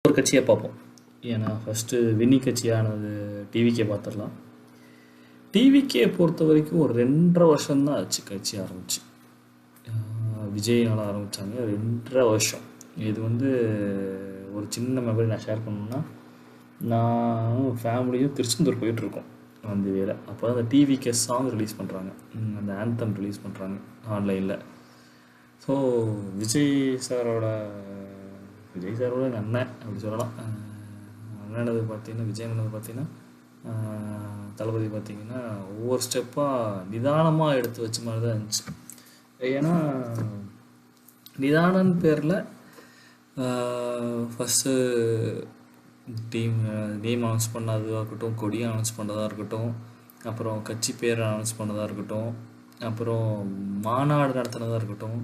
ஒரு கட்சியை பார்ப்போம். ஏன்னா ஃபஸ்ட்டு வின்னி கட்சியானது டிவிக்கே பார்த்துடலாம். டிவிக்கே பொறுத்த வரைக்கும் ஒரு 2.5 வருஷம்தான் ஆச்சு கட்சி ஆரம்பிச்சு. விஜய்னால ஆரம்பித்தாங்க 2.5 வருஷம். இது ஒரு சின்ன மெமரி நான் ஷேர் பண்ணணும்னா, நானும் ஃபேமிலியும் திருச்செந்தூர் போயிட்டுருக்கோம் அந்த வேலை. அப்போ தான் அந்த டிவிக்கே சாங் ரிலீஸ் பண்ணுறாங்க, அந்த ஆந்தம் ரிலீஸ் பண்ணுறாங்க ஆன்லைனில். ஸோ விஜய் சாரோட எங்கள் அண்ணன் அப்படி சொல்லலாம். அண்ணனது பார்த்தீங்கன்னா, விஜய் அண்ணனது பார்த்தீங்கன்னா, தளபதி பார்த்திங்கன்னா ஒவ்வொரு ஸ்டெப்பாக நிதானமாக எடுத்து வச்ச மாதிரி தான் இருந்துச்சு. ஏன்னா நிதானன் பேரில் ஃபஸ்ட்டு நேம் அனௌன்ஸ் பண்ணதாக இருக்கட்டும், கொடியை அனௌன்ஸ் பண்ணதாக இருக்கட்டும், அப்புறம் கட்சி பேரை அனௌன்ஸ் பண்ணதாக இருக்கட்டும், அப்புறம் மாநாடு நடத்தினதாக இருக்கட்டும்,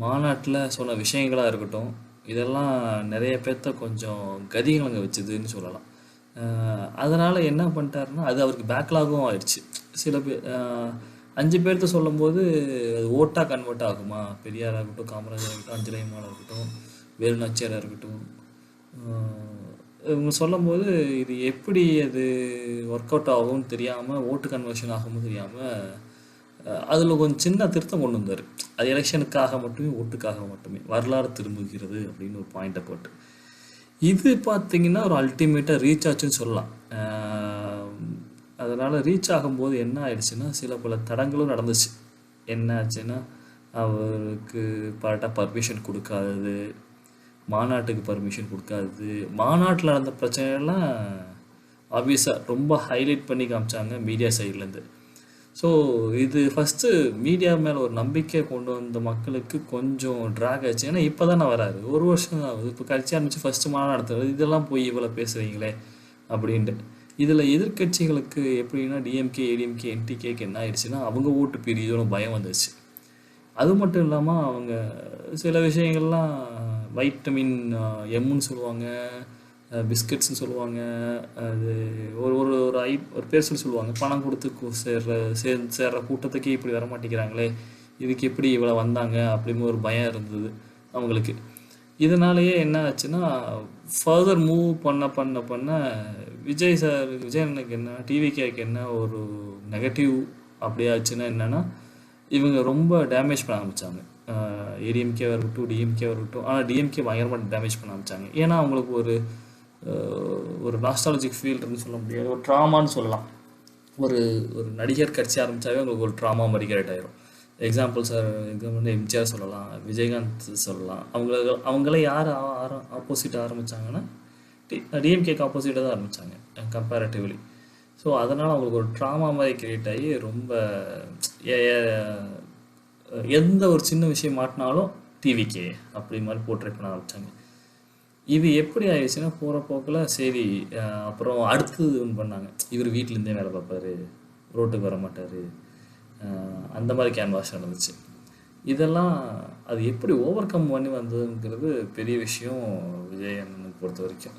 மாநாட்டில் சொன்ன விஷயங்களாக இருக்கட்டும், இதெல்லாம் நிறைய பேர்த்த கொஞ்சம் கதிகலங்க வச்சுதுன்னு சொல்லலாம். அதனால் என்ன பண்ணிட்டாருன்னா, அது அவருக்கு பேக்லாகும் ஆயிடுச்சு. சில பேர் 5 பேர்த்த சொல்லும்போது அது ஓட்டாக கன்வெர்ட் ஆகுமா? பெரியாராக இருக்கட்டும், காமராஜராக இருக்கட்டும், அஞ்சலியம்மாளாக இருக்கட்டும், வேலு நாச்சியாராக இருக்கட்டும், இவங்க சொல்லும்போது இது எப்படி அது ஒர்க் அவுட் ஆகும்னு தெரியாமல், ஓட்டு கன்வர்ஷன் ஆகும்னு தெரியாமல், அதில் கொஞ்சம் சின்ன திருத்தம் கொண்டு வந்தார். அது எலெக்ஷனுக்காக மட்டுமே, ஓட்டுக்காக மட்டுமே, வரலாறு திரும்புகிறது அப்படின்னு ஒரு பாயிண்ட்டை போட்டு. இது பார்த்திங்கன்னா ஒரு அல்டிமேட்டாக ரீச் ஆச்சுன்னு சொல்லலாம். அதனால் ரீச் ஆகும்போது என்ன ஆயிடுச்சுன்னா, சில பல தடங்களும் நடந்துச்சு. என்ன ஆச்சுன்னா, அவருக்கு பர்மிஷன் கொடுக்காதது, மாநாட்டுக்கு பர்மிஷன் கொடுக்காதது, மாநாட்டில் நடந்த பிரச்சனைலாம் ஆப்வியஸாக ரொம்ப ஹைலைட் பண்ணி காமிச்சாங்க மீடியா சைட்லேருந்து. ஸோ இது ஃபஸ்ட்டு மீடியா மேலே ஒரு நம்பிக்கை கொண்டு வந்த மக்களுக்கு கொஞ்சம் ட்ராக் ஆச்சு. ஏன்னா இப்போ தானே வராரு, 1 வருஷம் தான் ஆகுது. இப்போ கட்சி ஆரம்பித்து ஃபஸ்ட்டு மாநாடு நடத்துறது, இதெல்லாம் போய் இவ்வளோ பேசுகிறீங்களே அப்படின்ட்டு. இதில் எதிர்கட்சிகளுக்கு எப்படின்னா, டிஎம்கே, ஏடிஎம்கே, என்டிகேக்கு என்ன ஆயிடுச்சுன்னா, அவங்க ஓட்டு பிரியோட பயம் வந்துச்சு. அது மட்டும் இல்லாமல் அவங்க சில விஷயங்கள்லாம் வைட்டமின் எம்முன்னு சொல்லுவாங்க, பிஸ்கட்ஸ்ன்னு சொல்லுவாங்க, அது ஒரு பேர் சொல்லுவாங்க, பணம் கொடுத்து சேர்ற கூட்டத்துக்கே இப்படி வர மாட்டேங்கிறாங்களே, இதுக்கு எப்படி இவ்வளோ வந்தாங்க அப்படின்னு ஒரு பயம் இருந்தது அவங்களுக்கு. இதனாலேயே என்ன ஆச்சுன்னா, ஃபர்தர் மூவ் பண்ண விஜய் அண்ணனுக்கு என்ன, டிவிகேக்கு என்ன ஒரு நெகட்டிவ் அப்படியே ஆச்சுன்னா என்னென்னா, இவங்க ரொம்ப டேமேஜ் பண்ண ஆரம்பித்தாங்க. ஏடிஎம்கேவாக இருக்கட்டும், டிஎம்கேவாக இருக்கட்டும். ஆனால் டிஎம்கே பயங்கரமாக டேமேஜ் பண்ண ஆரம்பித்தாங்க. ஏன்னா அவங்களுக்கு ஒரு நாஸ்டாலஜிக் ஃபீல்டுன்னு சொல்ல முடியாது, ஒரு ட்ராமான்னு சொல்லலாம். ஒரு நடிகர் கட்சி ஆரம்பித்தாவே அவங்களுக்கு ஒரு ட்ராமா மாதிரி கிரியேட் ஆகிரும். எக்ஸாம்பிள்ஸ் எம்ஜிஆர் சொல்லலாம், விஜயகாந்த் சொல்லலாம். அவங்கள யார் ஆப்போசிட்டாக ஆரம்பித்தாங்கன்னா, டிஎம்கேக்கு ஆப்போசிட்டாக தான் ஆரம்பித்தாங்க கம்பேரிட்டிவ்லி. ஸோ அதனால் அவங்களுக்கு ஒரு ட்ராமா மாதிரி கிரியேட் ஆகி ரொம்ப எந்த ஒரு சின்ன விஷயம் மாட்டினாலும் டிவிக்கே அப்படி மாதிரி போர்ட்ரேட் பண்ண ஆரம்பித்தாங்க. இது எப்படி ஆயிடுச்சுன்னா, போகிற போக்கில் சரி, அப்புறம் அடுத்தது ஒன்று பண்ணாங்க, இவர் வீட்டிலேருந்தே வேலை பார்ப்பார், ரோட்டுக்கு வர மாட்டார், அந்த மாதிரி கேன்வாஸ் நடந்துச்சு. இதெல்லாம் அது எப்படி ஓவர் கம் பண்ணி வந்ததுங்கிறது பெரிய விஷயம் விஜய் அண்ணனுக்கு பொறுத்த வரைக்கும்.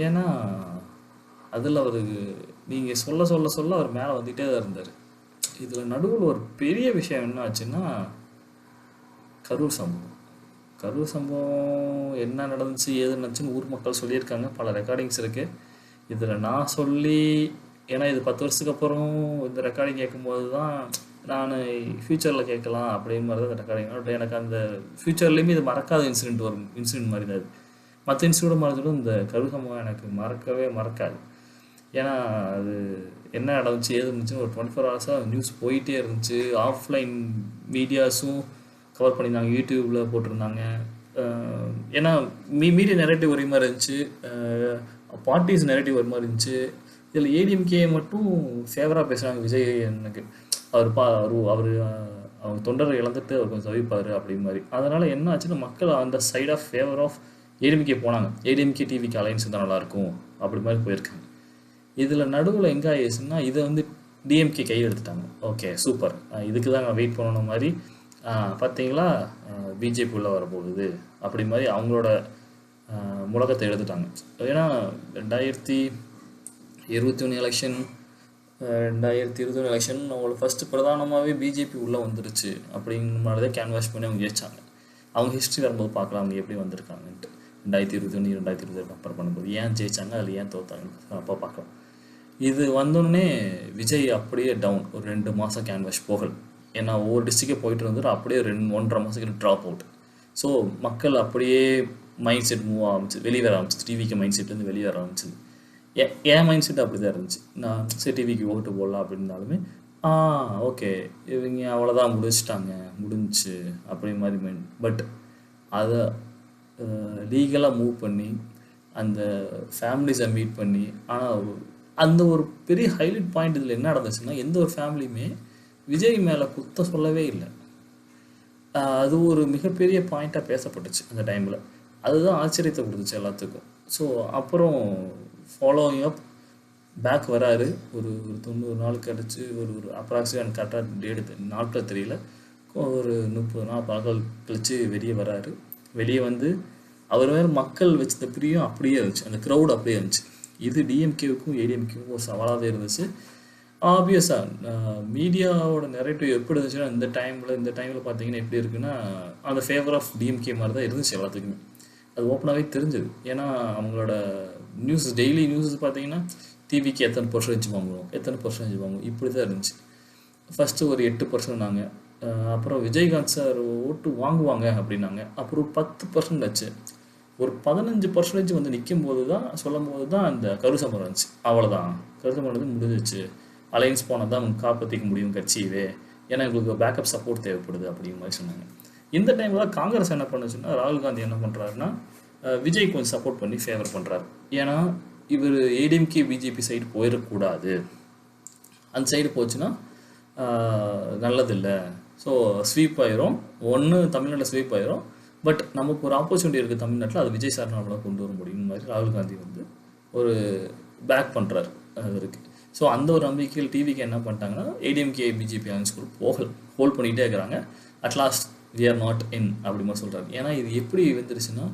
ஏன்னா அதில் அவருக்கு நீங்கள் சொல்ல அவர் மேலே வந்துகிட்டே தான் இருந்தார். இதில் நடுவில் ஒரு பெரிய விஷயம் என்ன ஆச்சுன்னா, கரூர் சம்பவம் என்ன நடந்துச்சு, ஏது நடந்துச்சுன்னு ஊர் மக்கள் சொல்லியிருக்காங்க, பல ரெக்கார்டிங்ஸ் இருக்குது. இதில் நான் சொல்லி, ஏன்னா இது 10 வருஷத்துக்கு அப்புறம் இந்த ரெக்கார்டிங் கேட்கும்போது தான் நான் ஃப்யூச்சரில் கேட்கலாம் அப்படின்னு மாதிரி தான் இந்த ரெக்கார்டிங். எனக்கு அந்த ஃப்யூச்சர்லேயுமே இது மறக்காத இன்சிடென்ட் மாதிரி தான். மற்ற இன்சிடென்ட் மறந்துடும், இந்த கரூர் சம்பவம் எனக்கு மறக்காது. ஏன்னா அது என்ன நடந்துச்சு, ஏது இருந்துச்சுன்னு ஒரு 24 ஹவர்ஸாக நியூஸ் போயிட்டே இருந்துச்சு. ஆஃப்லைன் மீடியாஸும் கவர் பண்ணியிருந்தாங்க, யூடியூப்பில் போட்டிருந்தாங்க. ஏன்னா மீடியா நெரேட்டிவ் ஒரே மாதிரி இருந்துச்சு, பார்ட்டிஸ் நெரேட்டிவ் ஒரு மாதிரி இருந்துச்சு. இதில் ஏடிஎம்கே மட்டும் ஃபேவராக பேசுகிறாங்க விஜய் எனக்கு, அவர் அவங்க தொண்டரை இழந்துட்டு அவர் கொஞ்சம் தவிப்பார் அப்படி மாதிரி. அதனால் என்ன ஆச்சுன்னா, மக்கள் அந்த side of favour of ADMK போனாங்க. ஏடிஎம்கே டிவிக்கு அலைன்ஸ் தான் நல்லாயிருக்கும் அப்படி மாதிரி போயிருக்காங்க. இதில் நடுவில் எங்கே ஆயிடுச்சுன்னா, இதை டிஎம்கே கையில் எடுத்துட்டாங்க. ஓகே சூப்பர், இதுக்கு தான் நான் வெயிட் பண்ணணும் மாதிரி, பார்த்தீங்களா பிஜேபி உள்ள வரப்போகுது அப்படி மாதிரி அவங்களோட முழக்கத்தை எடுத்துட்டாங்க. ஏன்னா 2021 எலெக்ஷன் அவங்களோட ஃபஸ்ட்டு பிரதானமாகவே பிஜேபி உள்ளே வந்துருச்சு அப்படிங்கிற மாதிரி தான் கேன்வாஷ் பண்ணி அவங்க ஜெயிச்சாங்க. அவங்க ஹிஸ்ட்ரி வரும்போது பார்க்கலாம் அவங்க எப்படி வந்திருக்காங்கன்ட்டு. 2021 2022 கம்பேர் பண்ணும்போது ஏன் ஜெயிச்சாங்க, அதில் ஏன் தோத்தாங்க அப்போ பார்க்கலாம். இது வந்தோடனே விஜய் அப்படியே டவுன், ஒரு 2 மாதம் கேன்வாஷ் போகல். ஏன்னா ஒவ்வொரு டிஸ்ட்ரிக்டே போயிட்டு வந்துட்டு அப்படியே 1.5 மாதத்துக்கு ட்ராப் அவுட். ஸோ மக்கள் அப்படியே மைண்ட் செட் மூவ் ஆரம்பிச்சு, வெளியே வர ஆரம்பிச்சு, டிவிக்கு மைண்ட் செட்லேருந்து வெளியே வர ஆரம்பிச்சுது. என் மைண்ட் செட் அப்படி தான் இருந்துச்சு. நான் சரி டிவிக்கு ஓட்டு போடலாம் அப்படின்னாலுமே ஓகே இவங்க அவ்வளோதான் முடிச்சிட்டாங்க, முடிஞ்சிச்சு அப்படி மாதிரி மைண்ட். பட் அதை லீகலாக மூவ் பண்ணி அந்த ஃபேமிலிஸை மீட் பண்ணி, ஆனால் அந்த ஒரு பெரிய ஹைலைட் பாயிண்ட் இதில் என்ன நடந்துச்சுன்னா, எந்த ஒரு ஃபேமிலியுமே விஜய் மேலே குத்த சொல்லவே இல்லை. அது ஒரு மிகப்பெரிய பாயிண்ட்டாக பேசப்பட்டுச்சு அந்த டைமில். அதுதான் ஆச்சரியத்தை கொடுத்துச்சு எல்லாத்துக்கும். ஸோ அப்புறம் ஃபாலோயிங் அப் பேக் வராரு. ஒரு 90 நாள் கழிச்சு, ஒரு அப்ராக்சிமேட் கரெக்டாக டேட்டு நாட்கள் தெரியல, ஒரு 30 நாள் கழிச்சு வெளியே வராரு. வெளியே வந்து அவர் வேறு மக்கள் வச்ச பிரியம் அப்படியே இருந்துச்சு, அந்த க்ரௌட் அப்படியே இருந்துச்சு. இது டிஎம்கேவுக்கும் ஏடிஎம்கேவுக்கும் ஒரு சவாலாகவே இருந்துச்சு. ஆப்வியஸாக மீடியாவோட நெரேட்டிவ் எப்படி இருந்துச்சுன்னா, இந்த டைமில் பார்த்தீங்கன்னா எப்படி இருக்குன்னா, அந்த ஃபேவர் ஆஃப் டிஎம்கே மாதிரி தான் இருந்துச்சு எல்லாத்துக்குமே. அது ஓப்பனாகவே தெரிஞ்சது. ஏன்னா அவங்களோட நியூஸ், டெய்லி நியூஸஸ் பார்த்தீங்கன்னா டிவிக்கு எத்தனை பர்சன்டேஜ் வாங்குவோம் இப்படி தான் இருந்துச்சு. ஃபஸ்ட்டு ஒரு 8% அப்புறம் விஜயகாந்த் சார் ஓட்டு வாங்குவாங்க அப்படின்னாங்க. அப்புறம் 10% ஆச்சு. ஒரு 15% வந்து நிற்கும் போது தான், சொல்லும் போது தான் அந்த கருசமரம் இருந்துச்சு. அவ்வளோதான், கருசமரம் முடிஞ்சிச்சு, அலையன்ஸ் போனால் தான் அவங்க காப்பாற்றிக்க முடியும் கட்சியவே, ஏன்னா எங்களுக்கு பேக்கப் சப்போர்ட் தேவைப்படுது அப்படிங்கிற மாதிரி சொன்னாங்க. இந்த டைமில் தான் காங்கிரஸ் என்ன பண்ணுச்சுன்னா, ராகுல் காந்தி என்ன பண்ணுறாருன்னா, விஜய் கொஞ்சம் சப்போர்ட் பண்ணி ஃபேவர் பண்ணுறாரு. ஏன்னா இவர் ஏடிஎம்கே பிஜேபி சைடு போயிடக்கூடாது, அந்த சைடு போச்சுன்னா நல்லதில்லை. ஸோ ஸ்வீப் ஆயிரும், ஒன்று தமிழ்நாட்டில் ஸ்வீப் ஆயிரும். பட் நமக்கு ஒரு ஆப்பர்ச்சுனிட்டி இருக்குது தமிழ்நாட்டில், அது விஜய் சார் நம்மளால் கொண்டு வர முடியும் மாதிரி ராகுல் காந்தி வந்து ஒரு பேக் பண்ணுறாரு அவருக்கு. ஸோ அந்த ஒரு நம்பிக்கையில் டிவிக்கு என்ன பண்ணிட்டாங்கன்னா, ADMK BJP alliance group hold பண்ணிகிட்டே இருக்கிறாங்க. At last we are not in அப்படி மாதிரி சொல்கிறாரு. ஏன்னா இது எப்படி வந்துருச்சுன்னா,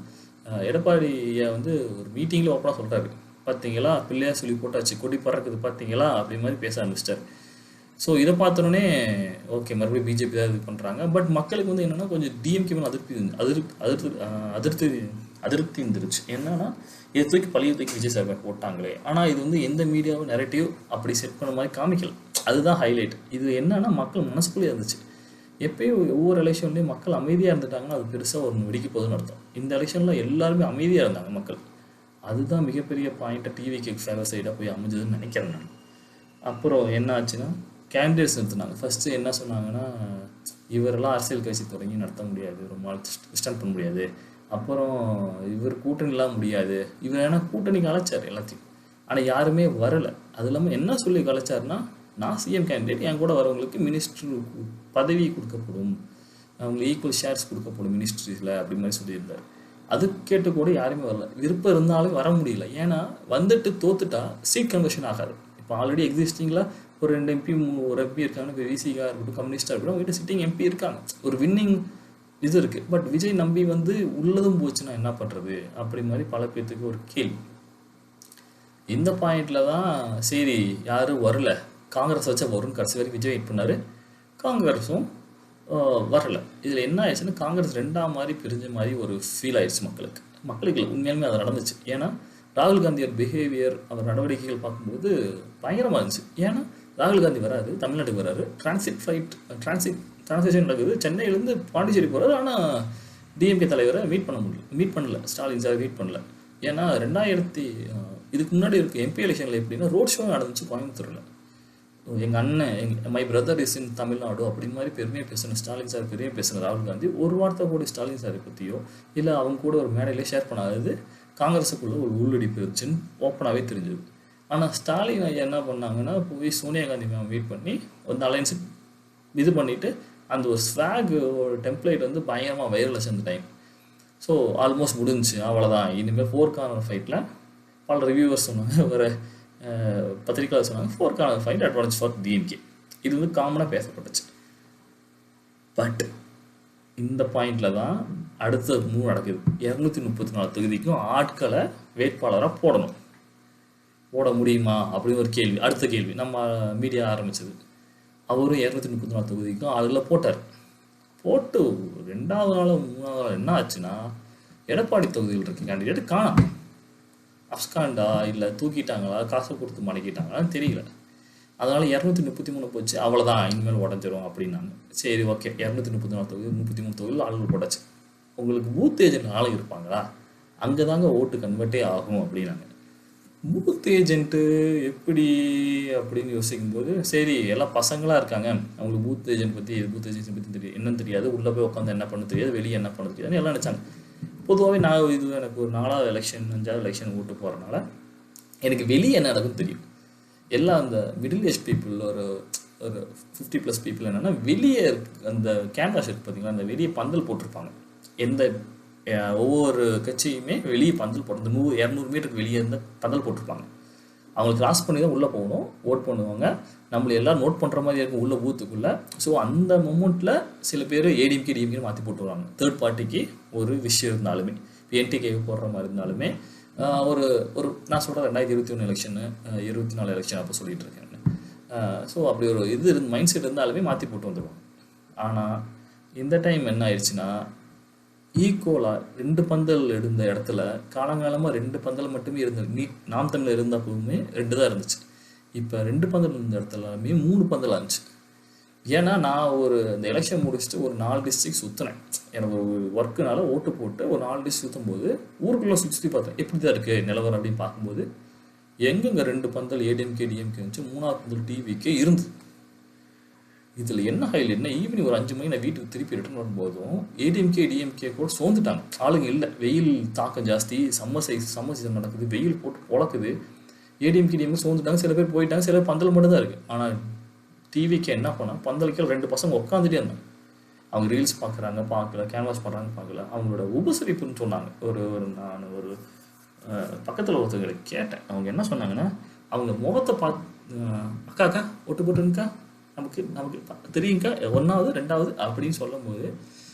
எடப்பாடியை வந்து ஒரு மீட்டிங்கில் ஓப்பனாக சொல்கிறாரு, பார்த்தீங்களா பிள்ளையா சொல்லி போட்டாச்சு, கொடி பறக்குது பார்த்தீங்களா அப்படி மாதிரி பேச ஆரம்பிச்சிட்டார். ஸோ இதை பார்த்தோன்னே ஓகே மறுபடியும் பிஜேபி தான் இது பண்ணுறாங்க. பட் மக்களுக்கு வந்து என்னென்னா கொஞ்சம் டிஎம்கே மேலே அதிருப்தி இருந்துருச்சு. என்னன்னா இதை தூக்கி பழைய தூக்கி விஜய் சார் போட்டாங்களே. ஆனால் இது வந்து எந்த மீடியாவும் நெரேட்டிவ் அப்படி செட் பண்ண மாதிரி காமிக்கல. அதுதான் ஹைலைட். இது என்னன்னா மக்கள் மனசுக்குள்ளேயே இருந்துச்சு. எப்பயும் ஒவ்வொரு எலெக்ஷன்லேயும் மக்கள் அமைதியாக இருந்துட்டாங்கன்னா அது பெருசாக ஒரு வெடிக்க போகுதுன்னு அர்த்தம். இந்த எலெக்ஷனில் எல்லாருமே அமைதியாக இருந்தாங்க மக்கள். அதுதான் மிகப்பெரிய பாயிண்ட்டை டிவிக்கு ஃபேவர் சைடாக போய் அமைஞ்சதுன்னு நினைக்கிறேன் நான். அப்புறம் என்ன ஆச்சுன்னா, கேண்டிடேட்ஸ் நிறுத்தினாங்க. ஃபஸ்ட்டு என்ன சொன்னாங்கன்னா, இவரெல்லாம் அரசியல் கட்சி தொடங்கி நடத்த முடியாது, ரொம்ப நாள் ஸ்டாண்ட் பண்ண முடியாது, அப்புறம் இவர் கூட்டணிலாம் முடியாது. இவர் ஏன்னா கூட்டணிக்கு அழைச்சார் எல்லாத்தையும், ஆனால் யாருமே வரலை. அது இல்லாமல் என்ன சொல்லி கலைச்சாருன்னா, நான் சிஎம் கேண்டிடேட், என் கூட வரவங்களுக்கு மினிஸ்ட்ரி பதவி கொடுக்கப்படும், அவங்களுக்கு ஈக்குவல் ஷேர்ஸ் கொடுக்கப்படும் மினிஸ்ட்ரிஸில் அப்படி மாதிரி சொல்லியிருந்தார். அது கேட்டு கூட யாருமே வரல. விருப்பம் இருந்தாலும் வர முடியல. ஏன்னா வந்துட்டு தோத்துட்டா சீட் கன்வர்ஷன் ஆகாது. இப்போ ஆல்ரெடி எக்ஸிஸ்டிங்கில் ஒரு 2 எம்பி ஒரு எம்பி இருக்காங்க, இப்போ விசிகாக இருக்கட்டும் கம்யூனிஸ்டாக இருக்கட்டும், அவங்ககிட்ட சிட்டிங் எம்பி இருக்காங்க, ஒரு வின்னிங் இது இருக்குது. பட் விஜய் நம்பி வந்து உள்ளதும் போச்சுன்னா என்ன பண்ணுறது அப்படி மாதிரி பல பேர்த்துக்கு ஒரு கேள்வி. இந்த பாயிண்டில் தான் சரி யாரும் வரல, காங்கிரஸ் வச்சா வரும்னு கடைசி வரைக்கும் விஜய் வெயிட் பண்ணார். காங்கிரஸும் வரலை. இதில் என்ன ஆயிடுச்சுன்னா, காங்கிரஸ் 2ஆம் மாதிரி பிரிஞ்ச மாதிரி ஒரு ஃபீல் ஆயிடுச்சு மக்களுக்கு உண்மையாலுமே அது நடந்துச்சு. ஏன்னா ராகுல் காந்தியோட பிஹேவியர், அவர் நடவடிக்கைகள் பார்க்கும்போது பயங்கரமாக இருந்துச்சு. ஏன்னா ராகுல் காந்தி வராரு, தமிழ்நாட்டுக்கு வராரு, டிரான்சிஷன் நடக்குது, சென்னையிலேருந்து பாண்டிச்சேரி போகிறாரு. ஆனால் டிஎம்கே தலைவரை மீட் பண்ணல, ஸ்டாலின் சார் மீட் பண்ணல. ஏன்னா இதுக்கு முன்னாடி இருக்க எம்பி எலெக்ஷனில் எப்படின்னா ரோட் ஷோ நடந்துச்சு கோயம்புத்தூரில். எங்கள் அண்ணன் my brother is in Tamil Nadu அப்படி மாதிரி பெருமையாக பேசணும் ஸ்டாலின் சார், பெருமையாக பேசுகிற ராகுல் காந்தி ஒரு வார்த்தை கூட ஸ்டாலின் சாரை பற்றியோ இல்லை அவங்க கூட ஒரு மேடையிலே ஷேர் பண்ணாதது காங்கிரஸுக்குள்ளே ஒரு உள்ளடிப்பு இருந்துச்சுன்னு ஓப்பனாகவே தெரிஞ்சது. ஆனால் ஸ்டாலின் ஐயா என்ன பண்ணாங்கன்னா, போய் சோனியா காந்தி மேம் மீட் பண்ணி அந்த அலைன்ஸு இது பண்ணிவிட்டு அந்த ஒரு ஸ்வாக் ஒரு டெம்ப்ளேட் வந்து பயங்கரமாக வைரலாச்சு அந்த டைம். ஸோ ஆல்மோஸ்ட் முடிஞ்சிச்சு, அவ்வளோதான், இனிமேல் 4 கார்னர் ஃபைட்டில் பல ரிவ்யூவர்ஸ் சொன்னாங்க, ஒரு பத்திரிக்கையாளர் சொன்னாங்க 4 corner fight advance for DMK. இது வந்து காமனாக பேசப்பட்டுச்சு. பட் இந்த பாயிண்டில் தான் அடுத்த மூவ் நடக்குது. 234 தொகுதிக்கும் ஆட்களை வேட்பாளராக போட முடியுமா அப்படின்னு ஒரு கேள்வி, அடுத்த கேள்வி நம்ம மீடியா ஆரம்பிச்சது. அவரும் 234 தொகுதிக்கும் அதில் போட்டார். போட்டு 2வது நாள் 3வது நாள் என்ன ஆச்சுன்னா, எடப்பாடி தொகுதியில் இருக்க கேண்டிடேட் காணாம். அப்ஸ்காண்டா இல்லை தூக்கிட்டாங்களா, காசை கொடுத்து மடக்கிட்டாங்களான்னு தெரியல. அதனால் 233 போச்சு, அவ்வளோதான் இனிமேல் உடஞ்சிரும் அப்படின்னாங்க. சரி ஓகே, 234 தொகுதி 33 தொகுதியில் ஆளுகள் போட்டாச்சு. உங்களுக்கு பூத் ஏஜென்ட் ஆளு இருப்பாங்களா, அங்கே தாங்க ஓட்டு கன்வெர்ட்டே ஆகும் அப்படின்னாங்க. பூத் ஏஜென்ட்டு எப்படி அப்படின்னு யோசிக்கும்போது, சரி எல்லாம் பசங்களாக இருக்காங்க, அவங்களுக்கு பூத் ஏஜென்ட் பற்றி தெரியும், என்னன்னு தெரியாது, உள்ளே போய் உட்காந்து என்ன பண்ண தெரியாது, வெளியே என்ன பண்ண தெரியாதுன்னு எல்லாம் நினச்சாங்க. பொதுவாகவே நான் இது எனக்கு ஒரு 4வது எலெக்ஷன் 5வது எலெக்ஷன் ஓட்டு போகிறனால எனக்கு வெளியே என்ன நடக்குன்னு தெரியும். எல்லாம் அந்த மிடில் ஏஜ் பீப்புள் ஒரு 50+ பீப்புள் என்னென்னா வெளியே அந்த கேன்வாஸ் இருக்குது பார்த்தீங்களா, அந்த வெளியே பந்தல் போட்டிருப்பாங்க. எந்த ஒவ்வொரு கட்சியுமே வெளியே பந்தல் போட்டு 100-200 மீட்டருக்கு வெளியே இருந்து பந்தல் போட்டிருப்பாங்க. அவங்களை கிராஸ் பண்ணி தான் உள்ளே போகணும், ஓட் பண்ணுவாங்க. நம்மளை எல்லாம் நோட் பண்ணுற மாதிரி இருக்கும் உள்ள பூத்துக்குள்ளே. ஸோ அந்த மொமெண்ட்டில் சில பேர் ஏடிஎம்கே டிஎம்கே மாற்றி போட்டுருவாங்க. தேர்ட் பார்ட்டிக்கு ஒரு விஷயம் இருந்தாலுமே, இப்போ என்டிகே போடுற மாதிரி இருந்தாலுமே ஒரு நான் சொல்கிறேன் 2021 எலெக்ஷனு 24 எலெக்ஷன் அப்போ சொல்லிட்டு இருக்கேன். ஸோ அப்படி ஒரு மைண்ட் செட் இருந்தாலுமே மாற்றி போட்டு வந்துடுவாங்க. ஆனால் இந்த டைம் என்ன ஆயிடுச்சுன்னா, ஈக்குவலாக 2 பந்தல் இருந்த இடத்துல காலங்காலமாக 2 பந்தல் மட்டுமே இருந்தது. நாம் தமிழர் இருந்தப்பவுமே 2 தான் இருந்துச்சு. இப்போ 2 பந்தல் இருந்த இடத்துலமே 3 பந்தல் இருந்துச்சு. ஏன்னா நான் இந்த எலெக்ஷன் முடிச்சுட்டு ஒரு 4 டிஸ்ட்ரிக்ட் சுற்றினேன். எனக்கு ஒரு ஒர்க்குனால ஓட்டு போட்டு ஒரு 4 டிஸ்ட்ரிக்ட் சுற்றும் போது ஊருக்குள்ளே சுற்றி பார்த்தேன் எப்படி தான் இருக்குது நிலவரம் அப்படின்னு பார்க்கும்போது, எங்கெங்கே 2 பந்தல் ஏடிஎம்கே டிஎம்கே இருந்துச்சு, 3வது பந்தல் டிவிக்கே இருந்து. இதில் என்ன என்ன ஈவினிங் ஒரு 5 மணி நான் வீட்டுக்கு திருப்பி ரிட்டர்ன் வரும்போதும் ஏடிஎம்கே டிஎம்கே கூட சோர்ந்துட்டாங்க, ஆளுங்க இல்லை. வெயில் தாக்கம் ஜாஸ்தி, சம்மர் சீசன் நடக்குது, வெயில் போட்டு பொழக்குது. ஏடிஎம்கே டிஎம்கே சோர்ந்துட்டாங்க, சில பேர் போயிட்டாங்க, சில பேர் பந்தல் மட்டும் தான் இருக்குது. ஆனால் டிவிக்கு என்ன பண்ணால் பந்தலுக்கு 2 பசங்க உட்காந்துட்டே இருந்தாங்க. அவங்க ரீல்ஸ் பார்க்குறாங்க, பார்க்கல, கேன்வாஸ் பண்ணுறாங்க, பார்க்கல. அவங்களோட உபசரிப்புன்னு சொன்னாங்க. நான் ஒரு பக்கத்தில் ஒருத்தவங்களை கேட்டேன். அவங்க என்ன சொன்னாங்கன்னா, அவங்க முகத்தை பார்த்து அக்கா ஒட்டு போட்டுருக்கா, நமக்கு தெரியுங்கக்கா, 1வது 2வது அப்படின்னு சொல்லும் போது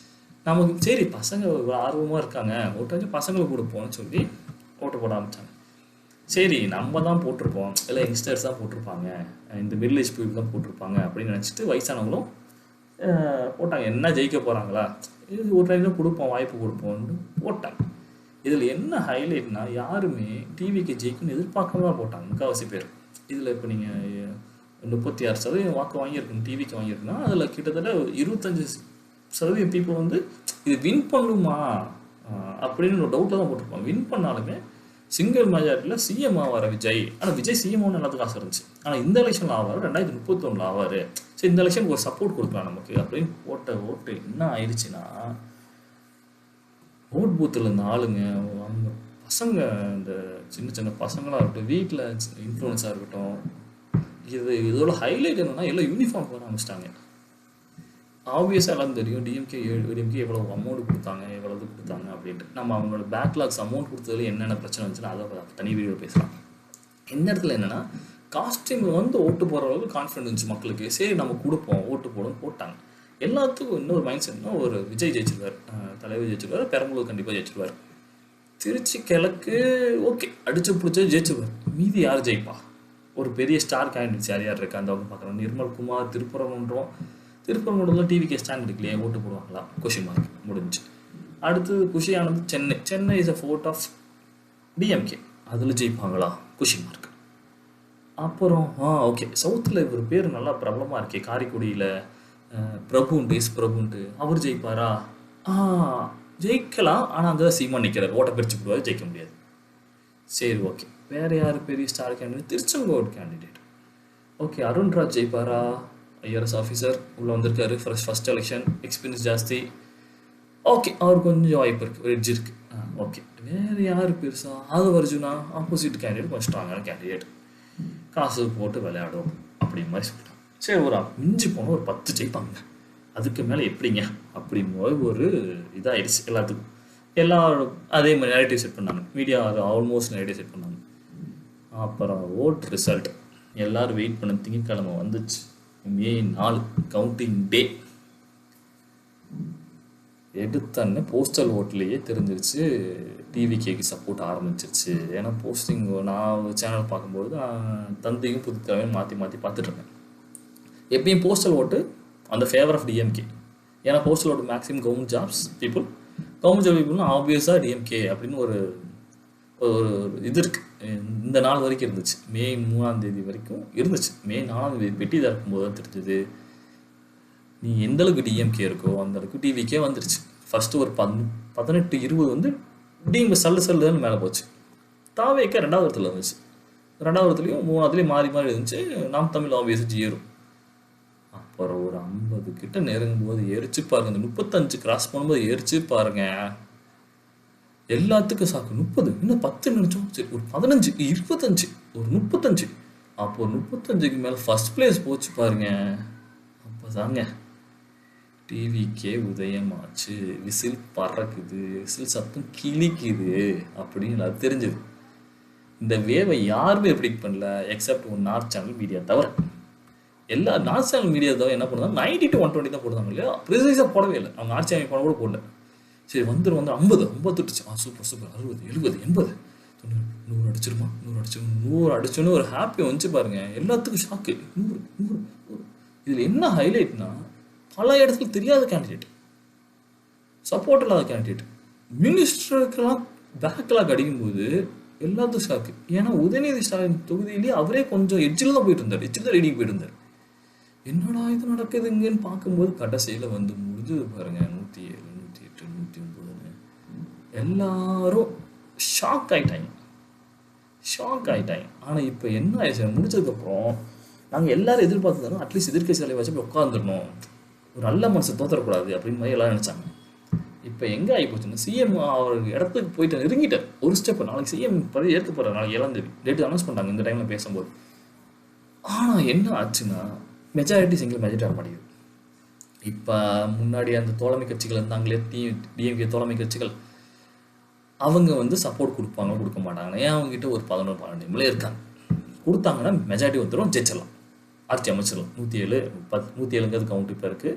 நமக்கு சரி பசங்க ஆர்வமாக இருக்காங்க, ஓட்டாச்சும் பசங்களுக்கு கொடுப்போம்னு சொல்லி ஓட்டு போட ஆரம்பித்தாங்க. சரி நம்ம தான் போட்டிருப்போம், இல்லை யங்ஸ்டர்ஸ் தான் போட்டிருப்பாங்க, இந்த வில்லேஜ் பீப்புள் தான் போட்டிருப்பாங்க அப்படின்னு நினச்சிட்டு வயசானவங்களும் போட்டாங்க. என்ன ஜெயிக்க போகிறாங்களா, இது ஒரு டைம் கொடுப்போம், வாய்ப்பு கொடுப்போம்னு போட்டாங்க. இதில் என்ன ஹைலைட்னா, யாருமே டிவிக்கு ஜெயிக்குன்னு எதிர்பார்க்காம தான் போட்டாங்க முக்கால்வாசி பேர். இதில் இப்போ நீங்கள் 36% வாக்கு வாங்கியிருக்கணும், டிவிக்கு வாங்கியிருக்குன்னா அதில் கிட்டத்தட்ட 25% பீப்புள் இது வின் பண்ணுமா அப்படின்னு ஒரு டவுட்டில் தான் போட்டிருப்பாங்க. வின் பண்ணாலுமே சிங்கிள் மெஜாரிட்டியில் சிஎம் ஆவார் விஜய். ஆனால் விஜய் சிஎம் எல்லாத்துக்கும் ஆசை இருந்துச்சு. ஆனால் இந்த எலெக்ஷனில் ஆவார், 2031 ஆவார். சரி இந்த எலெக்ஷனுக்கு ஒரு சப்போர்ட் கொடுக்கலாம் நமக்கு அப்படின்னு ஓட்டு என்ன ஆயிடுச்சுன்னா, ஓட் பூத்தில் இருந்த ஆளுங்க அவங்க பசங்க, இந்த சின்ன பசங்களாக இருக்கட்டும், வீட்டில் இன்ஃப்ளூயன்ஸாக இருக்கட்டும், இதோட ஹைலைட் என்னன்னா எல்லாம் யூனிஃபார்ம் போட ஆரம்பிச்சிட்டாங்க. ஆப்வியஸாக எல்லாம் தெரியும் டிஎம்கே எவ்வளோ அமௌண்ட் கொடுத்தாங்க, எவ்வளவு கொடுத்தாங்க அப்படின்ட்டு. நம்ம அவங்களோட பேக்லாக்ஸ் அமௌண்ட் கொடுத்ததுல என்னென்ன பிரச்சனை வந்துச்சுன்னா அதை தனி வீடியோ பேசலாம். இந்த இடத்துல என்னென்னா, காஸ்டியூமில் ஓட்டு போகிற அளவுக்கு கான்ஃபிடன்ஸ் இருந்துச்சு மக்களுக்கு. சரி நம்ம கொடுப்போம், ஓட்டு போடுன்னு போட்டாங்க. எல்லாத்துக்கும் இன்னொரு மைண்ட் செட்னா, ஒரு விஜய் ஜெயிச்சிருவார், தலைவர் ஜெயிச்சிருவார், பெரம்பலூர் கண்டிப்பாக ஜெயிச்சிருவார், திருச்சி கிழக்கு ஓகே அடிச்சு பிடிச்சது ஜெயிச்சிருவார். மீதி யார் ஜெயிப்பா? ஒரு பெரிய ஸ்டார் கேண்டிடேட்ஸ் யார் இருக்கா அந்த பார்க்குறோம். நிர்மல்குமார் திருப்பரங்குன்றத்தில் டிவிக்கு ஸ்டாண்ட் எடுக்கலையே, ஓட்டு போடுவாங்களா, கொஷின் மார்க் முடிஞ்சு. அடுத்து Khushi Anand Chennai is a fort of DMK, அதில் ஜெயிப்பாங்களா, கொஷின் மார்க். அப்புறம் ஓகே சவுத்தில் இவர் பேர் நல்லா பிரபலமாக இருக்கே, காரைக்குடியில் பிரபுன்ட்டு அவர் ஜெயிப்பாரா? ஜெயிக்கலாம், ஆனால் அந்த சீமா நிற்கிறார், ஓட்ட பிரிச்சு போடுவார், ஜெயிக்க முடியாது. சரி ஓகே, வேறு யார் பெரிய star candidate? Tiruchengode candidate. Okay Arunraj ஜெயிப்பாரா? ஐஆர்எஸ் ஆஃபீஸர் உள்ளே வந்திருக்காரு, ஃபர்ஸ்ட் எலெக்ஷன், எக்ஸ்பீரியன்ஸ் ஜாஸ்தி, ஓகே அவர் கொஞ்சம் வாய்ப்பு இருக்குது, எட்ஜ் இருக்குது. ஓகே வேறு யார் பெருசா? அர்ஜுனா ஆப்போசிட் கேண்டிடேட், கொஞ்சம் ஸ்ட்ராங்கான கேண்டிடேட், காசு போட்டு விளையாடும் அப்படி மாதிரி சொல்லிட்டாங்க. சரி ஒரு மிஞ்சி போனால் ஒரு 10 ஜெயிப்பாங்க, அதுக்கு மேலே எப்படிங்க அப்படிங்கும்போது ஒரு இதாகிடுச்சு எல்லாத்துக்கும். எல்லாரும் அதே மாதிரி நெரேட்டிவ் செட் பண்ணாங்க, மீடியா ஆல்மோஸ்ட் நெரேட்டிவ் செட் பண்ணாங்க. அப்புறம் ஓட் ரிசல்ட் எல்லோரும் வெயிட் பண்ண திங்கட்கிழமை வந்துச்சு, மே 4 கவுண்டிங் டே. எடுத்தோன்னே போஸ்டல் ஓட்லேயே தெரிஞ்சிருச்சு டிவிகேக்கு சப்போர்ட் ஆரம்பிச்சிருச்சு. ஏன்னா போஸ்டிங் நான் சேனல் பார்க்கும்போது தந்தையும் புதுக்கிழமையும் மாற்றி பார்த்துட்டு இருக்கேன். எப்பயும் போஸ்டல் ஓட்டு அந்த ஃபேவர் ஆஃப் டிஎம்கே. ஏன்னா போஸ்டல் ஓட்டு மேக்ஸிமம் கவர்மெண்ட் ஜாப்ஸ் பீப்புள், கவுமுஜல் பீப்புள்னா ஆப்வியஸாக டிஎம்கே அப்படின்னு ஒரு ஒரு இது இருக்கு. இந்த நாள் வரைக்கும் இருந்துச்சு. மே 3ஆம் தேதி வரைக்கும் இருந்துச்சு. மே 4ஆம் தேதி பெட்டி திறக்கும் போது தான் தெரிஞ்சது நீ எந்த அளவுக்கு டிஎம்கே இருக்கோ அந்த அளவுக்கு டிவிக்கே வந்துருச்சு. ஃபர்ஸ்ட் ஒரு 18-20 வந்து டிஎம்கே சல்லுன்னு மேலே போச்சு. தாவேக்கா 2வது இடத்துல இருந்துச்சு. 2வது இடத்துலையும் 3ஆவதுலேயும் மாறி மாறி இருந்துச்சு. நாம் தமிழ் ஆப்வியஸாக ஏறும். அப்புறம் ஒரு 50 கிட்ட நெருங்கும் போது எரிச்சு பாருங்க. இந்த 35 கிராஸ் பண்ணும்போது எரிச்சு பாருங்க. எல்லாத்துக்கும் சாக்கு 30, இன்னும் 10 நினைச்சோம். சரி ஒரு 15, 25, ஒரு 35. அப்போ ஒரு 35க்கு மேலே ஃபர்ஸ்ட் பிளேஸ் போச்சு பாருங்க. அப்போதாங்க டிவிக்கே உதயமாச்சு. விசில் பறக்குது, விசில் சத்தம் கிளிக்குது அப்படின்னு அது தெரிஞ்சது. இந்த வேவை யாருமே ப்ரிடிக்ட் பண்ணல எக்ஸப்ட் ஒரு நார்த் சேனல் மீடியா தவிர. எல்லா நார்த் சேனல் மீடியா தவிர என்ன பண்ணுறாங்க 90 to 120 தான் போடுறாங்க இல்லையா, ப்ரிசைஸாக போடவே இல்லை. அவங்க நார்த் சேனல் படம் கூட போடல. சரி வந்துடும் 50 தொட்டுச்சு. சூப்பர் 60 70 80 90 100 அடிச்சிருமா 100 அடிச்சோன்னு ஒரு ஹாப்பி வந்துச்சு பாருங்க. எல்லாத்துக்கும் ஷாக்கு. 100 இதில் என்ன ஹைலைட்னா பல இடத்துல தெரியாத கேண்டிடேட், சப்போர்ட் இல்லாத கேண்டிடேட், மினிஸ்டருக்கெல்லாம் பேக்லாக் அடிக்கும்போது எல்லாத்துக்கும் ஷாக்கு. ஏன்னா உதயநிதி ஸ்டாலின் தொகுதியிலேயே அவரே கொஞ்சம் எட்ஜில் தான் போயிட்டு இருந்தார், எட்ஜில் தான் ரீடிங் போயிட்டு இருந்தார். என்னடா இது நடக்குதுங்கன்னு பார்க்கும்போது கடைசியில் வந்து முடிஞ்சது பாருங்க. 107 108 109 எல்லாரும் ஷாக் ஆயிட்டாங்க. ஆனால் இப்போ என்ன ஆயிடுச்சு முடிச்சதுக்கப்புறம் நாங்கள் எல்லாரும் எதிர்பார்த்துருந்தோம் அட்லீஸ்ட் எதிர்க்கட்சி தலைவாச்சு போய் உட்காந்துடணும், ஒரு நல்ல மனசு தோற்றக்கூடாது அப்படின்னு மாதிரி எல்லாம் நினச்சாங்க. இப்போ எங்கே ஆகி போச்சுன்னா சிஎம் அவர் இடத்துக்கு போயிட்டு நெருங்கிட்டார் ஒரு ஸ்டெப். நாளைக்கு சிஎம் பதவி ஏற்க போகிறார். நாளைக்கு 7ஆம் தேதி டேட் அனௌன்ஸ் பண்ணாங்க இந்த டைமில் பேசும்போது. ஆனால் என்ன ஆச்சுன்னா மெஜாரிட்டி சிங்கிள் மெஜாரிட்டி ஆக மாட்டேங்குது. இப்போ முன்னாடி அந்த தோழமை கட்சிகள் இருந்தாங்களே டிஎம்கே தோழமை கட்சிகள், அவங்க வந்து சப்போர்ட் கொடுப்பாங்க கொடுக்க மாட்டாங்கன்னா ஏன் அவங்ககிட்ட ஒரு 11-12 எம்எல்ஏ இருக்காங்க. கொடுத்தாங்கன்னா மெஜாரிட்டி வந்துடும், ஜெயிச்சிடலாம், ஆட்சி அமைச்சிடலாம். 107 107ங்கிறது கவுண்ட் இப்போ இருக்குது.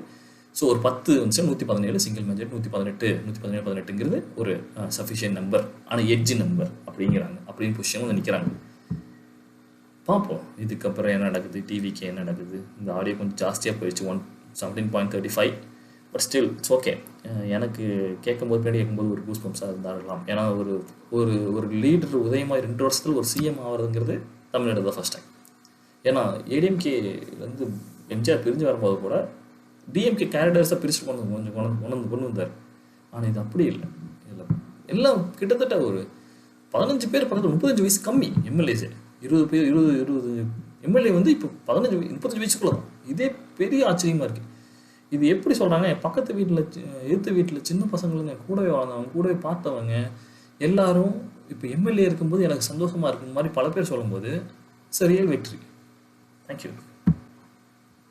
ஸோ ஒரு 10 வந்துச்சு 117 சிங்கிள் மெஜாரிட்டி, 117 ஒரு சஃபிஷியன்ட் நம்பர். ஆனால் எட்ஜி நம்பர் அப்படிங்கிறாங்க, அப்படின்னு பொசிஷன் வந்து நிற்கிறாங்க. பார்ப்போம் இதுக்கப்புறம் என்ன நடக்குது, டிவிக்கு என்ன நடக்குது. இந்த ஆடியோ கொஞ்சம் ஜாஸ்தியாக போயிடுச்சு 17.35. But still it's okay. எனக்கு கேட்கும்போது பின்னாடி கேட்கும்போது ஒரு கூஸ் பம்ப்ஸாக இருந்தாலும். ஏன்னா ஒரு ஒரு ஒரு லீடர் உதயமாக 2 வருஷத்தில் ஒரு சிஎம் ஆகிறதுங்கிறது தமிழ்நாடு தான் ஃபர்ஸ்ட் டைம். ஏன்னா ஏடிஎம்கே வந்து எம்ஜிஆர் பிரிஞ்சு வரும்போது கூட டிஎம்கே கேரக்டர்ஸாக பிரிச்சு கொண்டு வந்தார். ஆனால் இது அப்படி இல்லை. எல்லாம் கிட்டத்தட்ட ஒரு 15 பேர் பக்கத்தில் 35 வயசு கம்மி எம்எல்ஏஸு. 20 பேர் 20 எம்எல்ஏ வந்து இப்போ 35 வயசுக்குள்ள தான். இதே பெரிய ஆச்சரியமாக இருக்குது. இது எப்படி சொல்கிறாங்க, பக்கத்து வீட்டில் எதிர்த்து வீட்டில் சின்ன பசங்களுங்க கூடவே வாழ்ந்தவங்க கூடவே பார்த்தவங்க எல்லாரும் இப்போ எம்எல்ஏ இருக்கும்போது எனக்கு சந்தோஷமாக இருக்குங்க மாதிரி பல பேர் சொல்லும்போது சரியாக வெற்றி. தேங்க்யூ.